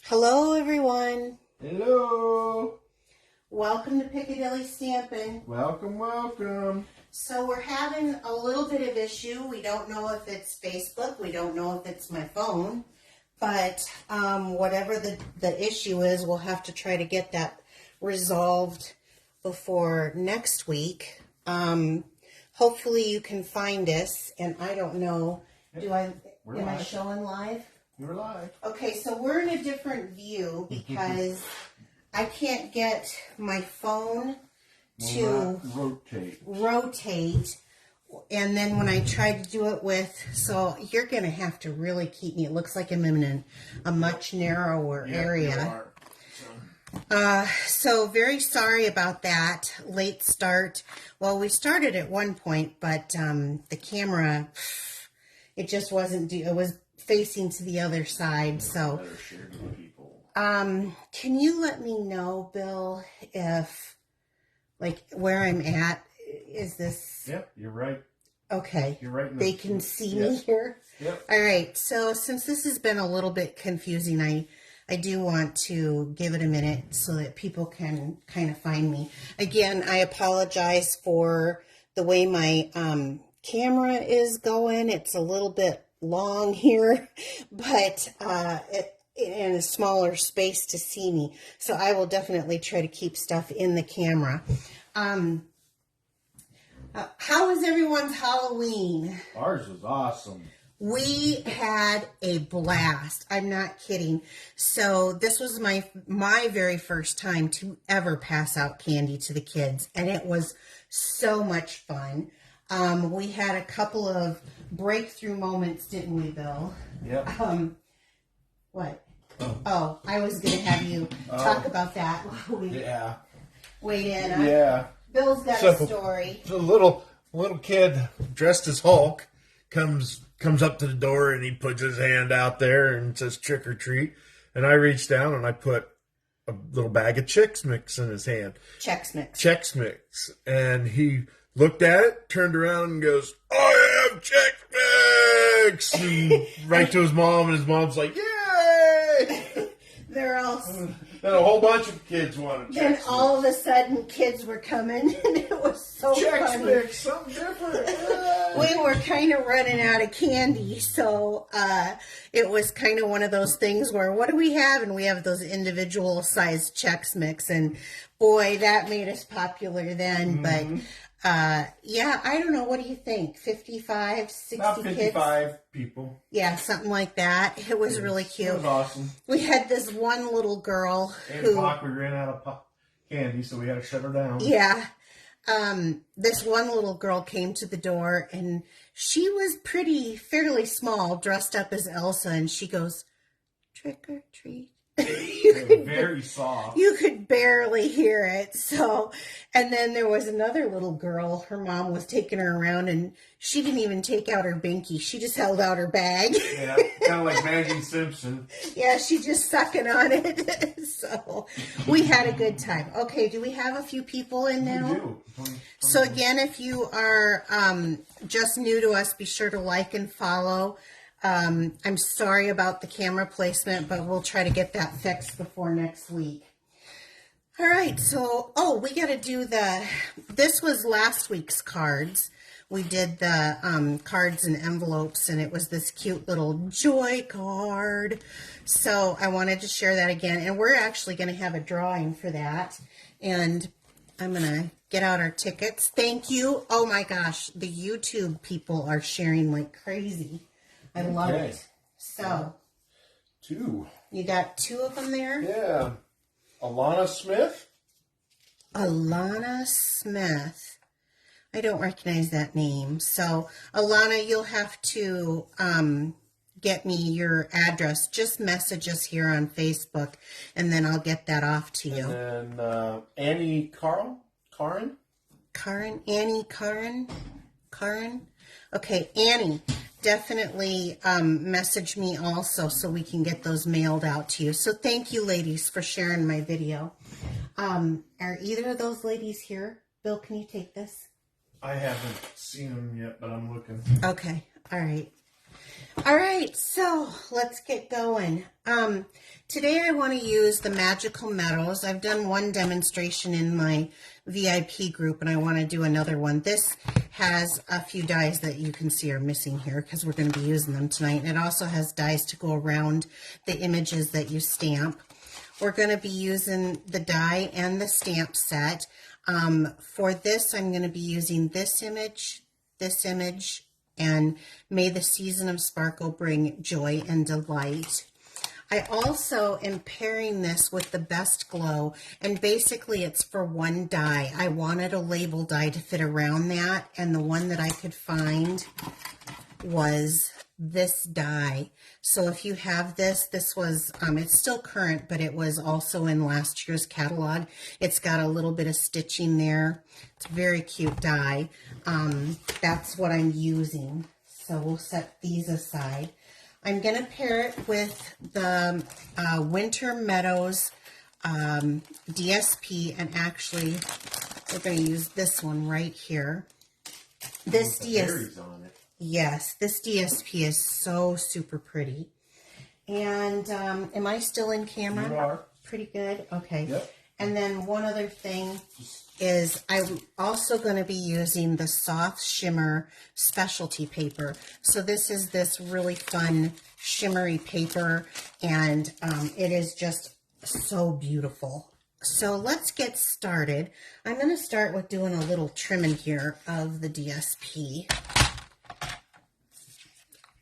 Hello, everyone. Hello. Welcome to Piccadilly Stampin'. Welcome, welcome. So we're having a little bit of issue. We don't know if it's Facebook. We don't know if it's my phone. But whatever the issue is, we'll have to try to get that resolved before next week. Hopefully you can find us. And I don't know. Am I showing live? You're live. Okay, so we're in a different view because I can't get my phone to rotate. And then when I tried to do it with, so you're going to have to really keep me. It looks like I'm in a much narrower area. So very sorry about that. Late start. Well, we started at one point, but the camera, it just wasn't, it was facing to the other side. So, can you let me know, Bill, if, like, where I'm at? Is this? Yep, you're right. Okay. You're right. They can see me here? Yep. All right. So, since this has been a little bit confusing, I do want to give it a minute so that people can kind of find me. Again, I apologize for the way my camera is going. It's a little bit long here, but in a smaller space to see me. So I will definitely try to keep stuff in the camera. How was everyone's Halloween? Ours was awesome. We had a blast. I'm not kidding. So this was my very first time to ever pass out candy to the kids, and it was so much fun. We had a couple of breakthrough moments, didn't we, Bill? Yep. What? Oh, I was going to have you talk about that. Yeah. Wait in. Yeah. Bill's got a story. So little kid dressed as Hulk comes up to the door and he puts his hand out there and says trick or treat. And I reached down and I put a little bag of Chex Mix in his hand. Chex Mix. And he looked at it, turned around and goes, I have Chex Mix! And right to his mom, and his mom's like, yay! They're all... And a whole bunch of kids wanted Chex Mix. Then all of a sudden, kids were coming, and it was so funny. Chex Mix, something different. We were kind of running out of candy, so it was kind of one of those things where, what do we have? And we have those individual sized Chex Mix, and boy, that made us popular then. But yeah, I don't know. What do you think? 55, 60 About 55 kids? People. Yeah, something like that. It was really cute. It was awesome. We had this one little girl 8 who... o'clock, we ran out of candy, so we had to shut her down. Yeah. This one little girl came to the door, and she was fairly small, dressed up as Elsa, and she goes, trick or treat. Very soft. You could barely hear it. So, and then there was another little girl. Her mom was taking her around, and she didn't even take out her binky. She just held out her bag. Yeah, kind of like Maggie Simpson. Yeah, she just sucking on it. So we had a good time. Okay, do we have a few people in now? We do. So again, if you are just new to us, be sure to like and follow. I'm sorry about the camera placement, but we'll try to get that fixed before next week. All right, so, we got to do this was last week's cards. We did the cards and envelopes, and it was this cute little joy card. So I wanted to share that again, and we're actually going to have a drawing for that. And I'm going to get out our tickets. Thank you. Oh my gosh, the YouTube people are sharing like crazy. I love it. So, 2. You got 2 of them there? Yeah. Alana Smith. Alana Smith. I don't recognize that name. So, Alana, you'll have to get me your address. Just message us here on Facebook, and then I'll get that off to you. And then Annie Karen. Okay, Annie. Definitely message me also so we can get those mailed out to you. So thank you, ladies, for sharing my video. Are either of those ladies here? Bill, can you take this? I haven't seen them yet, but I'm looking. Okay. All right. All All right, so let's get going. Today I want to use the Magical Meadows. I've done one demonstration in my VIP group, and I want to do another one. This has a few dies that you can see are missing here because we're going to be using them tonight. And it also has dies to go around the images that you stamp. We're going to be using the die and the stamp set. For this, I'm going to be using this image, and May the Season of Sparkle Bring Joy and Delight. I also am pairing this with the Best Glow, and basically it's for one die. I wanted a label die to fit around that, and the one that I could find was this die. So if you have this was, it's still current, but it was also in last year's catalog. It's got a little bit of stitching there. It's a very cute die. That's what I'm using. So we'll set these aside. I'm going to pair it with the Winter Meadows DSP, and actually we're going to use this one right here. This DSP. Yes, this DSP is so super pretty. And am I still in camera? You are. Pretty good? Okay. Yep. And then one other thing is I'm also going to be using the Soft Shimmer Specialty Paper. So this is this really fun shimmery paper, and it is just so beautiful. So let's get started. I'm going to start with doing a little trimming here of the DSP.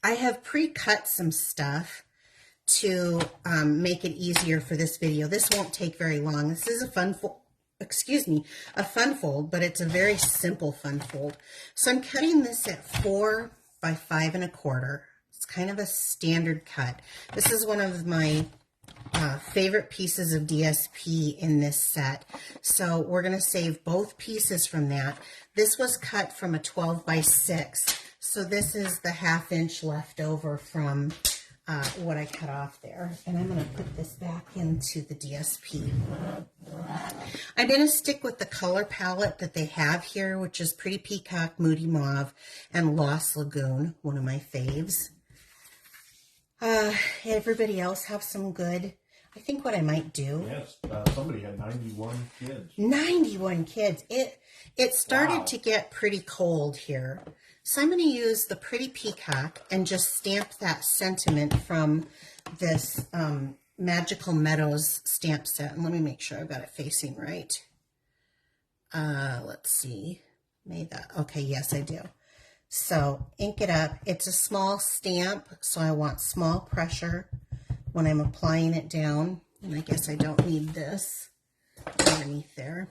I have pre-cut some stuff to make it easier for this video. This won't take very long. This is a fun fold, but it's a very simple fun fold. So I'm cutting this at 4 by 5 1/4. It's kind of a standard cut. This is one of my favorite pieces of DSP in this set. So we're going to save both pieces from that. This was cut from a 12 by 6. So this is the 1/2 inch left over from what I cut off there. And I'm going to put this back into the DSP. I'm going to stick with the color palette that they have here, which is Pretty Peacock, Moody Mauve, and Lost Lagoon, one of my faves. Everybody else have some good? I think what I might do. Yes, somebody had 91 kids. 91 kids. It started to get pretty cold here. So I'm going to use the Pretty Peacock and just stamp that sentiment from this Magical Meadows stamp set. And let me make sure I've got it facing right. Let's see. Okay, yes, I do. So ink it up. It's a small stamp, so I want small pressure when I'm applying it down. And I guess I don't need this underneath there.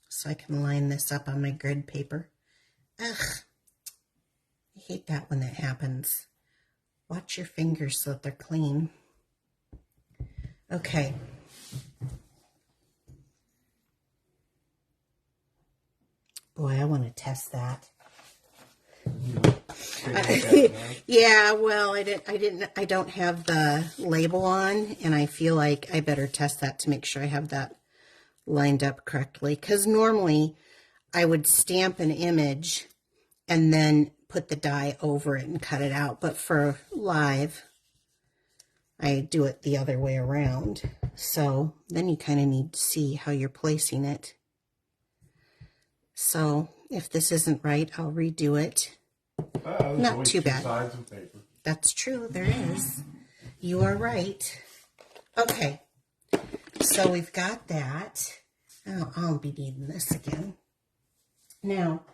So I can line this up on my grid paper. Ugh, I hate that when that happens. Watch your fingers so that they're clean. Okay. Boy, I want to test that. Yeah, well, I don't have the label on, and I feel like I better test that to make sure I have that lined up correctly. Because normally I would stamp an image and then put the die over it and cut it out. But for live, I do it the other way around. So then you kind of need to see how you're placing it. So if this isn't right, I'll redo it. Not too bad. Sides of paper. That's true, there is. You are right. Okay, so we've got that. Oh, I'll be needing this again. Now,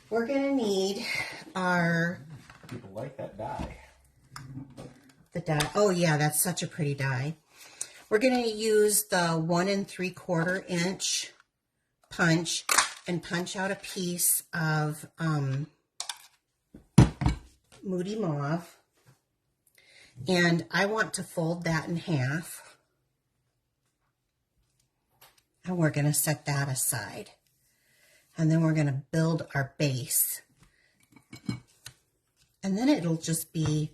we're going to need our... People like that die. The die. Oh, yeah, that's such a pretty die. We're going to use the 1 3/4 inch punch and punch out a piece of Moody Mauve. And I want to fold that in half. And we're going to set that aside. And then we're going to build our base. And then it'll just be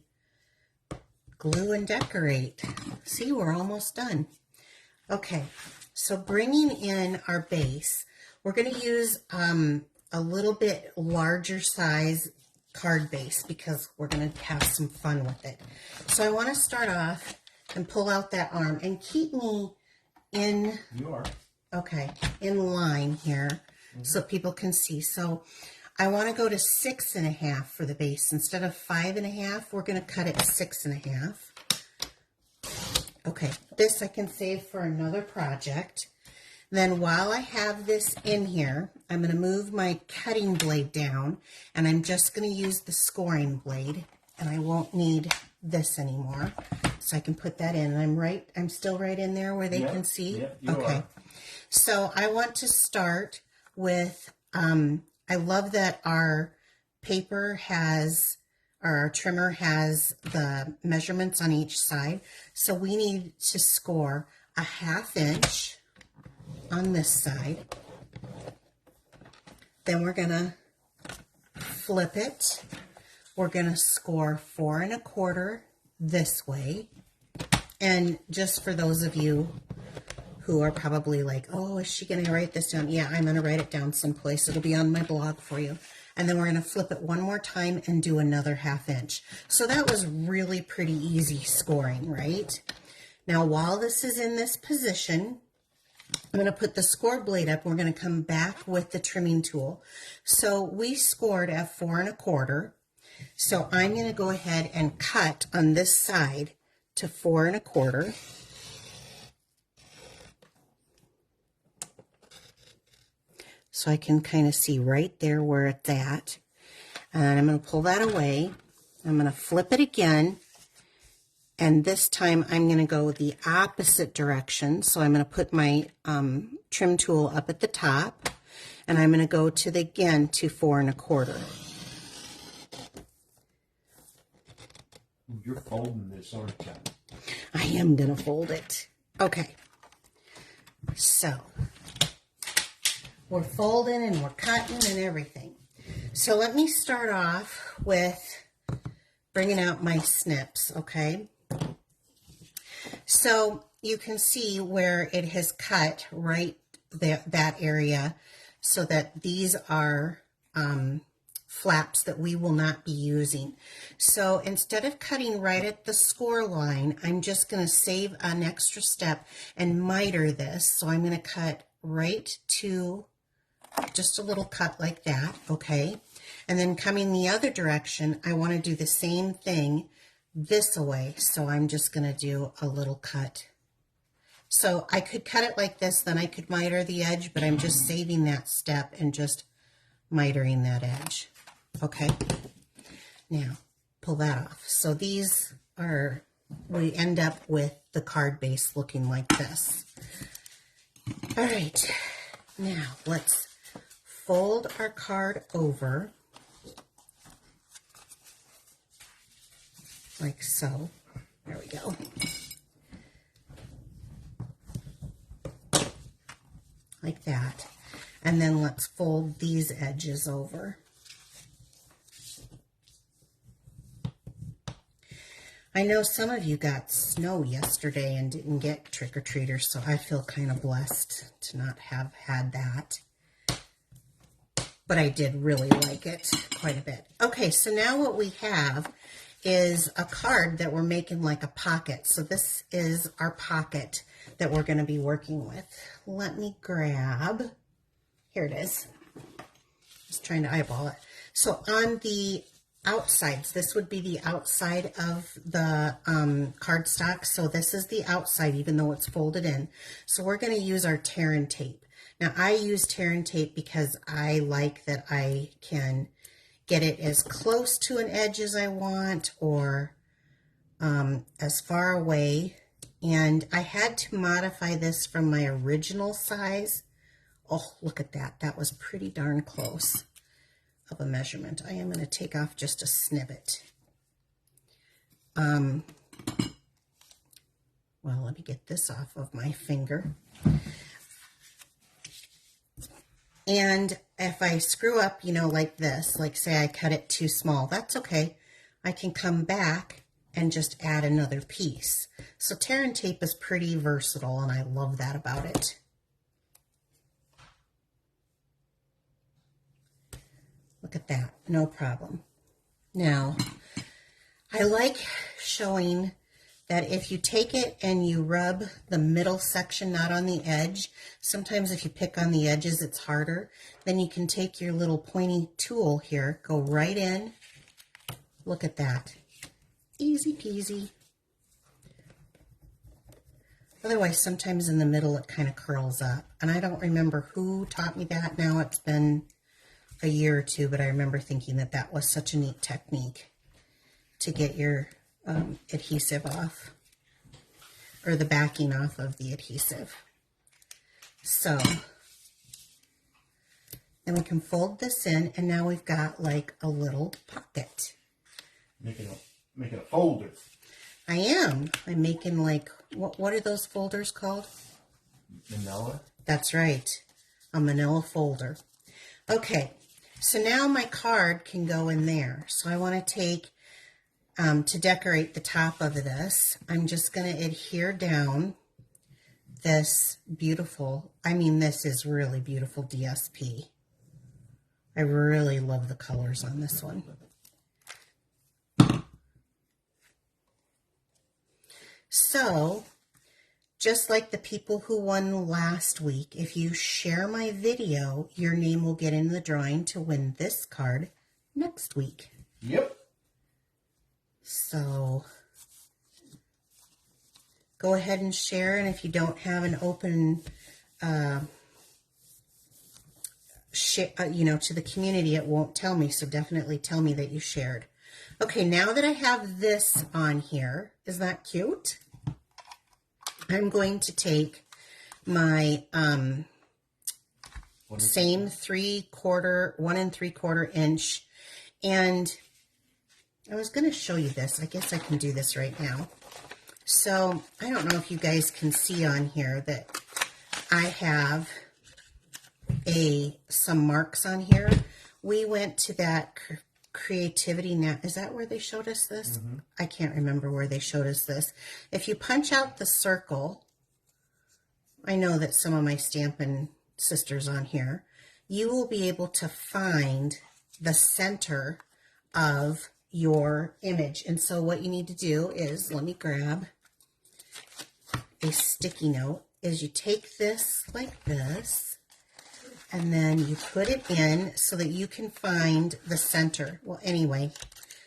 glue and decorate. See, we're almost done. Okay, so bringing in our base, we're going to use a little bit larger size card base because we're going to have some fun with it. So I want to start off and pull out that arm and keep me in, You are. okay, in line here so people can see. So I want to go to 6.5 for the base. Instead of 5.5, we're going to cut it 6.5. Okay, this I can save for another project. Then while I have this in here, I'm going to move my cutting blade down, and I'm just going to use the scoring blade, and I won't need this anymore. So I can put that in. And I'm still right in there where they can see? Yep, you okay. are. So I want to start with, I love that our paper has, or our trimmer has the measurements on each side. So we need to score a 1/2 inch on this side. Then we're going to flip it. We're going to score 4 1/4 this way. And just for those of you who are probably like, oh, is she going to write this down? Yeah, I'm going to write it down someplace. It'll be on my blog for you. And then we're going to flip it one more time and do another 1/2 inch. So that was really pretty easy scoring, right? Now, while this is in this position, I'm going to put the score blade up. We're going to come back with the trimming tool. So we scored at 4 1/4. So I'm going to go ahead and cut on this side to 4 1/4. So I can kind of see right there where it's at. And I'm going to pull that away. I'm going to flip it again. And this time I'm going to go the opposite direction. So I'm going to put my trim tool up at the top. And I'm going to go to the, again, to 4 1/4. You're folding this, aren't you? I am going to fold it. Okay. So we're folding and we're cutting and everything. So let me start off with bringing out my snips, okay? So you can see where it has cut right there, that area, so that these are flaps that we will not be using. So instead of cutting right at the score line, I'm just going to save an extra step and miter this. So I'm going to cut right to just a little cut like that, okay? And then coming the other direction, I want to do the same thing this way. So I'm just going to do a little cut. So I could cut it like this, then I could miter the edge, but I'm just saving that step and just mitering that edge. Okay, now pull that off. So these are, we end up with the card base looking like this. All right, now let's fold our card over like so. There we go. Like that. And then let's fold these edges over. I know some of you got snow yesterday and didn't get trick-or-treaters, so I feel kind of blessed to not have had that. But I did really like it quite a bit. Okay, so now what we have is a card that we're making like a pocket. So this is our pocket that we're going to be working with. Let me grab, here it is. Just trying to eyeball it. So on the outsides, this would be the outside of the cardstock. So this is the outside, even though it's folded in. So we're going to use our tear and tape. Now I use tear and tape because I like that I can get it as close to an edge as I want, or as far away. And I had to modify this from my original size. Oh, look at that. That was pretty darn close of a measurement. I am going to take off just a snippet. Well, let me get this off of my finger. And if I screw up, you know, like this, like say I cut it too small, that's okay. I can come back and just add another piece. So tear and tape is pretty versatile, and I love that about it. Look at that, no problem. Now, I like showing that if you take it and you rub the middle section, not on the edge, sometimes if you pick on the edges, it's harder. Then you can take your little pointy tool here, go right in. Look at that. Easy peasy. Otherwise, sometimes in the middle, it kind of curls up. And I don't remember who taught me that. Now it's been a year or two, but I remember thinking that that was such a neat technique to get your adhesive off, or the backing off of the adhesive. So then we can fold this in, and now we've got like a little pocket. Making a folder. I am. I'm making like, what are those folders called? Manila. That's right, a manila folder. Okay, so now my card can go in there. So I want to take, to decorate the top of this, I'm just going to adhere down this beautiful, I mean, this is really beautiful DSP. I really love the colors on this one. So, just like the people who won last week, if you share my video, your name will get in the drawing to win this card next week. Yep. So, go ahead and share, and if you don't have an open, to the community, it won't tell me, so definitely tell me that you shared. Okay, now that I have this on here, is that cute? I'm going to take my same 1 3/4 inch, and I was going to show you this. I guess I can do this right now. So I don't know if you guys can see on here that I have some marks on here. We went to that Creativity Now. Is that where they showed us this? Mm-hmm. I can't remember where they showed us this. If you punch out the circle, I know that some of my Stampin' sisters on here, you will be able to find the center of your image. And so what you need to do is, let me grab a sticky note, is you take this like this, and then you put it in so that you can find the center. Well, anyway,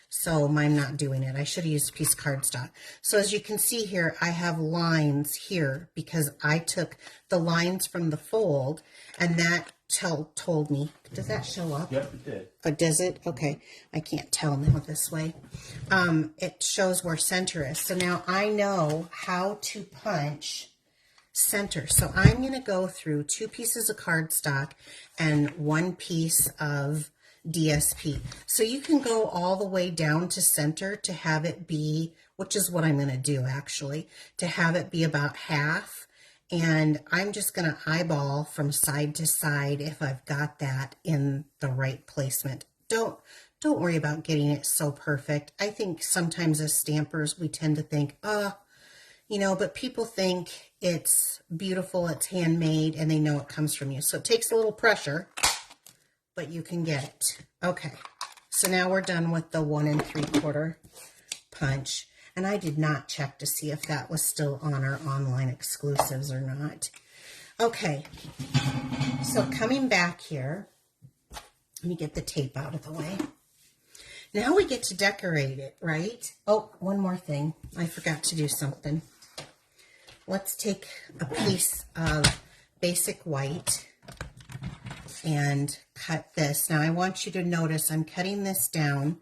so I'm not doing it. I should have used a piece of cardstock. So as you can see here, I have lines here because I took the lines from the fold, and that told me. Does that show up? Yep, it did. Oh, does it? Okay. I can't tell now this way. It shows where center is. So now I know how to punch center. So I'm going to go through 2 pieces of cardstock and 1 piece of DSP. So you can go all the way down to center to have it be, which is what I'm going to do actually, to have it be about half. And I'm just going to eyeball from side to side if I've got that in the right placement. Don't worry about getting it so perfect. I think sometimes as stampers, we tend to think, but people think it's beautiful, it's handmade, and they know it comes from you. So it takes a little pressure, but you can get it. Okay, so now we're done with the 1 3/4 punch. And I did not check to see if that was still on our online exclusives or not. Okay, so coming back here, let me get the tape out of the way. Now we get to decorate it, right? Oh, one more thing. I forgot to do something. Let's take a piece of basic white and cut this. Now I want you to notice I'm cutting this down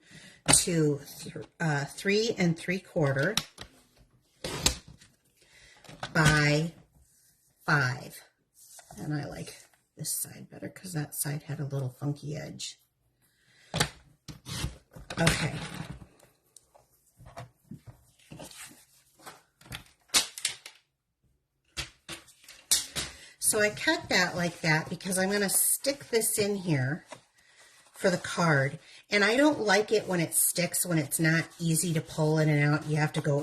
to 3 3/4 by 5. And I like this side better because that side had a little funky edge. Okay. So I cut that like that because I'm going to stick this in here for the card. And I don't like it when it sticks, when it's not easy to pull in and out. You have to go,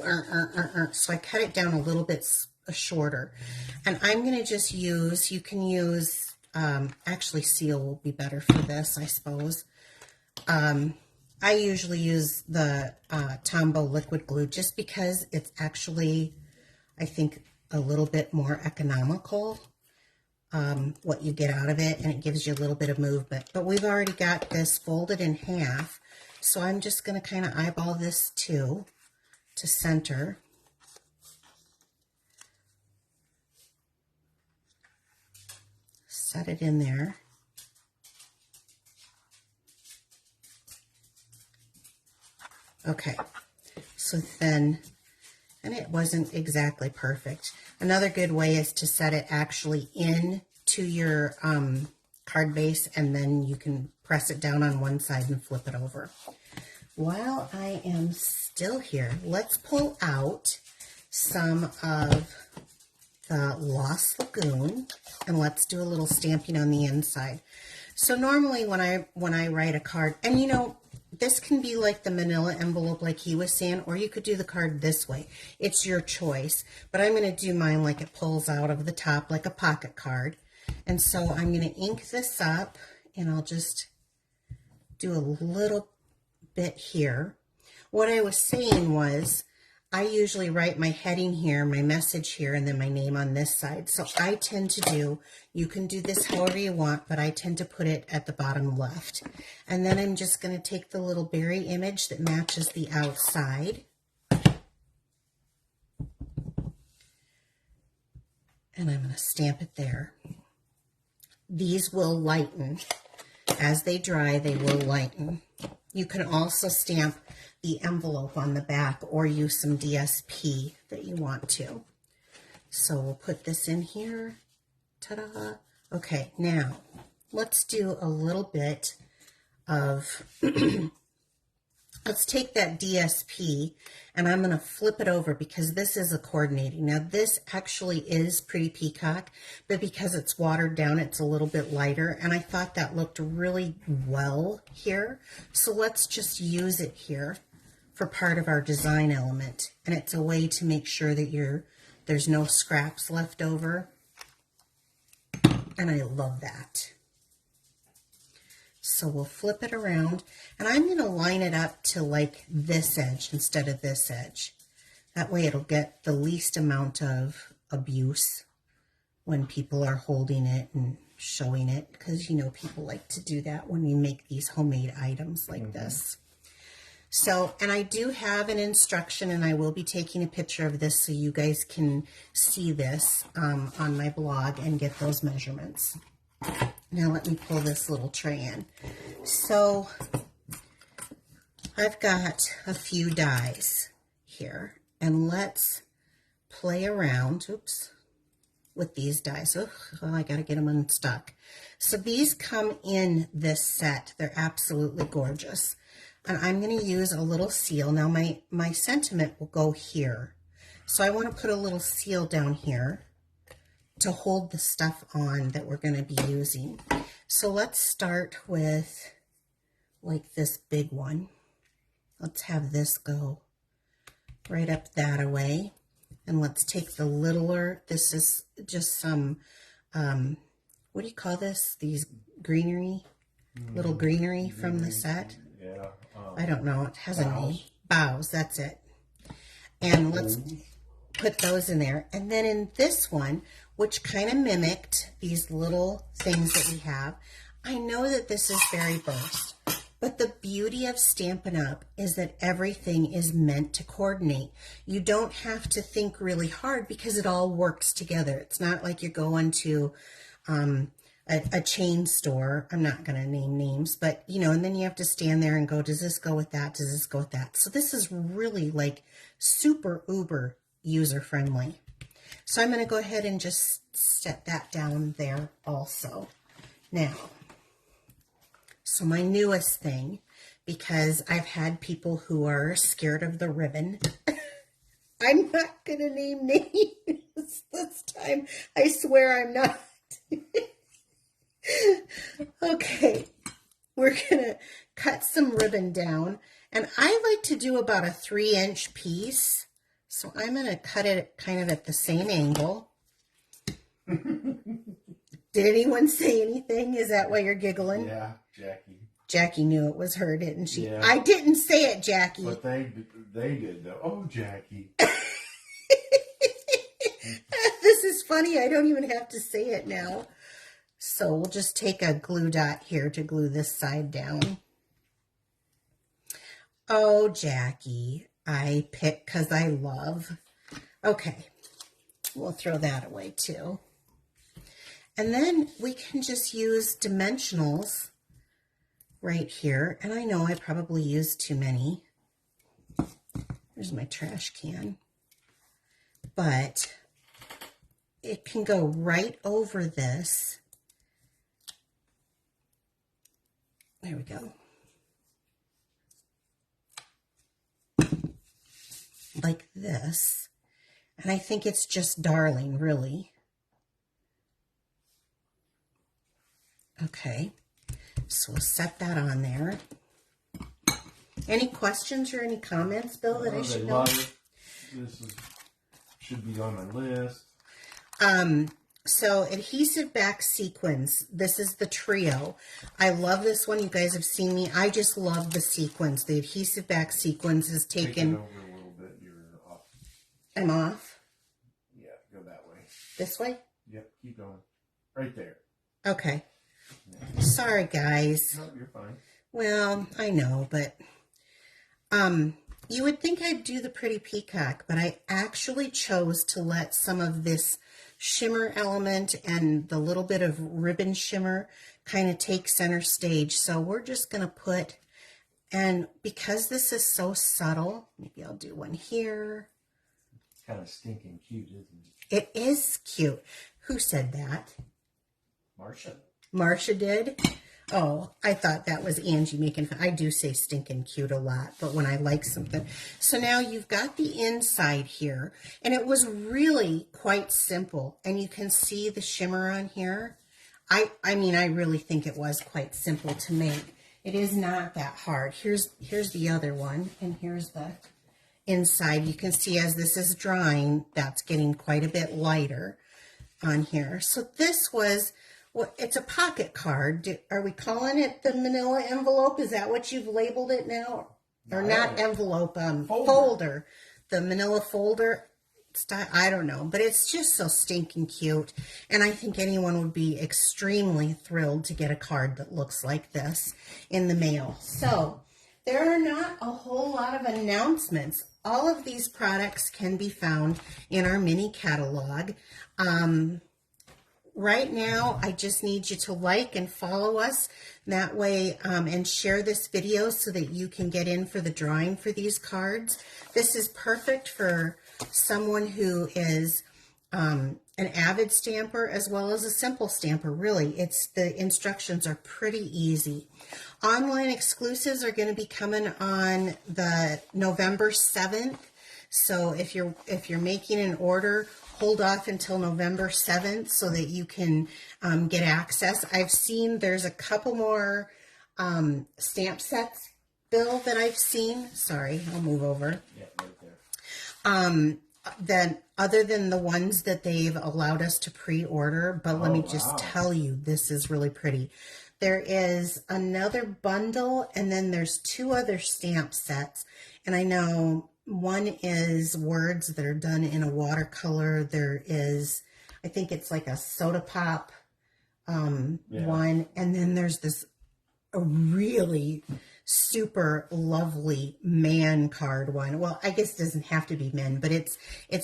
So I cut it down a little bit shorter. And I'm going to just use, you can use, actually seal will be better for this, I suppose. I usually use the Tombow liquid glue just because it's actually, I think, a little bit more economical, what you get out of it, and it gives you a little bit of movement. But we've already got this folded in half, so I'm just going to kind of eyeball this too to center. Set it in there. Okay, so then, and it wasn't exactly perfect. Another good way is to set it actually into your card base, and then you can press it down on one side and flip it over. While I am still here, let's pull out some of the Lost Lagoon, and let's do a little stamping on the inside. So normally when I write a card, and you know, this can be like the manila envelope like he was saying, or you could do the card this way. It's your choice. But I'm going to do mine like it pulls out of the top like a pocket card. And so I'm going to ink this up, and I'll just do a little bit here. What I was saying was, I usually write my heading here, my message here, and then my name on this side. So I tend to do, you can do this however you want, but I tend to put it at the bottom left. And then I'm just going to take the little berry image that matches the outside. And I'm going to stamp it there. These will lighten. As they dry, they will lighten. You can also stamp the envelope on the back or use some DSP that you want to. So we'll put this in here. Ta-da! Okay, now let's do a little bit of, let's take that DSP and I'm going to flip it over because this is a coordinating. Now this actually is Pretty Peacock, but because it's watered down, it's a little bit lighter, and I thought that looked really well here. So let's just use it here for part of our design element, and it's a way to make sure that there's no scraps left over, and I love that. So we'll flip it around, and I'm going to line it up to like this edge instead of this edge. That way it'll get the least amount of abuse when people are holding it and showing it, because you know people like to do that when we make these homemade items like this. So, and I do have an instruction, and I will be taking a picture of this so you guys can see this on my blog and get those measurements. Now let me pull this little tray in. So I've got a few dies here, and let's play around, oops, with these dies. Oh, I gotta get them unstuck. So these come in this set. They're absolutely gorgeous. And I'm gonna use a little seal. Now my sentiment will go here. So I wanna put a little seal down here to hold the stuff on that we're going to be using. So let's start with like this big one. Let's have this go right up that away. And let's take the littler, this is just some, what do you call this? These greenery, little greenery from the set. Yeah. I don't know, it has a name. Boughs, that's it. And let's put those in there. And then in this one, which kind of mimicked these little things that we have, I know that this is very burst, but the beauty of Stampin' Up! Is that everything is meant to coordinate. You don't have to think really hard because it all works together. It's not like you're going to a chain store. I'm not going to name names, but you know, and then you have to stand there and go, does this go with that? Does this go with that? So this is really like super uber user friendly. So I'm going to go ahead and just set that down there also. Now, so my newest thing, because I've had people who are scared of the ribbon. I'm not going to name names this time. I swear I'm not. Okay, we're going to cut some ribbon down. And I like to do about a 3-inch piece. So I'm going to cut it kind of at the same angle. Did anyone say anything? Is that why you're giggling? Yeah, Jackie. Jackie knew it was her, didn't she? Yeah. I didn't say it, Jackie. But they did though. Oh, Jackie. This is funny. I don't even have to say it now. So we'll just take a glue dot here to glue this side down. Oh, Jackie, I pick because I love. Okay, we'll throw that away too. And then we can just use dimensionals right here. And I know I probably used too many. There's my trash can. But it can go right over this. There we go. Like this. And I think it's just darling, really. Okay. So we'll set that on there. Any questions or any comments, Bill, that I should know? This should be on my list. So adhesive back sequins. This is the trio. I love this one. You guys have seen me. I just love the sequins. The adhesive back sequins is taken. Take it over a little bit. You're off. I'm off. Yeah, go that way. This way? Yep, keep going. Right there. Okay. Yeah. Sorry, guys. No, you're fine. Well, I know, but you would think I'd do the pretty peacock, but I actually chose to let some of this shimmer element and the little bit of ribbon shimmer kind of take center stage. So we're just going to put, and because this is so subtle, maybe I'll do one here. It's kind of stinking cute, isn't it? It is cute. Who said that? Marcia. Marcia did? Oh, I thought that was Angie making fun. I do say stinking cute a lot, but when I like something. So now you've got the inside here, and it was really quite simple. And you can see the shimmer on here. I mean, I really think it was quite simple to make. It is not that hard. Here's the other one, and here's the inside. You can see as this is drying, that's getting quite a bit lighter on here. So this was... Well, it's a pocket card. Are we calling it the manila envelope? Is that what you've labeled it now? Or not envelope, folder. The manila folder style. I don't know, but it's just so stinking cute. And I think anyone would be extremely thrilled to get a card that looks like this in the mail. So there are not a whole lot of announcements. All of these products can be found in our mini catalog. Right now, I just need you to like and follow us that way and share this video so that you can get in for the drawing for these cards. This is perfect for someone who is an avid stamper as well as a simple stamper. Really, the instructions are pretty easy. Online exclusives are going to be coming on the November 7th. So if you're making an order, hold off until November 7th so that you can get access. I've seen there's a couple more stamp sets, Bill, that I've seen. Sorry, I'll move over. Yeah, right there. Then other than the ones that they've allowed us to pre-order, but let me just tell you, this is really pretty. There is another bundle, and then there's two other stamp sets, and I know one is words that are done in a watercolor. There is, I think it's like a soda pop one. And then there's this a really super lovely man card one. Well, I guess it doesn't have to be men, but it's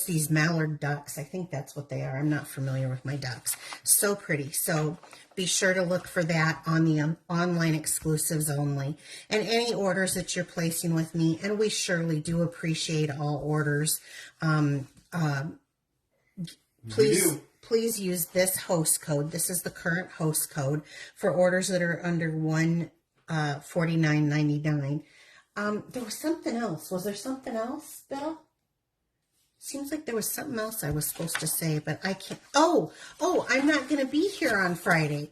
these mallard ducks. I think that's what they are. I'm not familiar with my ducks. So pretty. So be sure to look for that on the online exclusives only. And any orders that you're placing with me, and we surely do appreciate all orders. Please use this host code. This is the current host code for orders that are under $149.99. There was something else. Was there something else, Bill? Seems like there was something else I was supposed to say, but I can't. Oh, I'm not going to be here on Friday.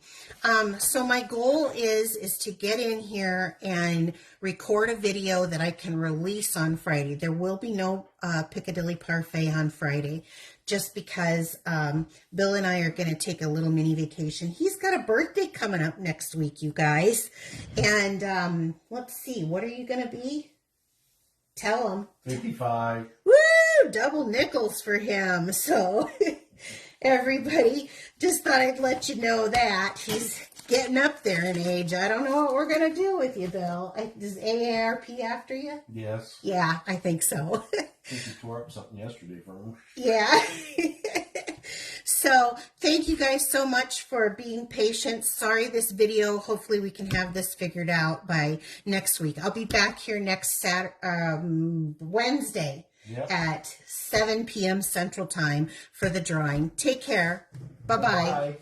So my goal is to get in here and record a video that I can release on Friday. There will be no Piccadilly Parfait on Friday, just because Bill and I are going to take a little mini vacation. He's got a birthday coming up next week, you guys. And let's see, what are you going to be? Tell him. 55. Woo! Double nickels for him. So everybody, just thought I'd let you know that. He's getting up there in age. I don't know what we're going to do with you, Bill. Is AARP after you? Yes. Yeah, I think so. I think you tore up something yesterday for him. Yeah. So thank you guys so much for being patient. Sorry this video. Hopefully we can have this figured out by next week. I'll be back here next Wednesday at 7 p.m. Central Time for the drawing. Take care. Bye-bye. Bye.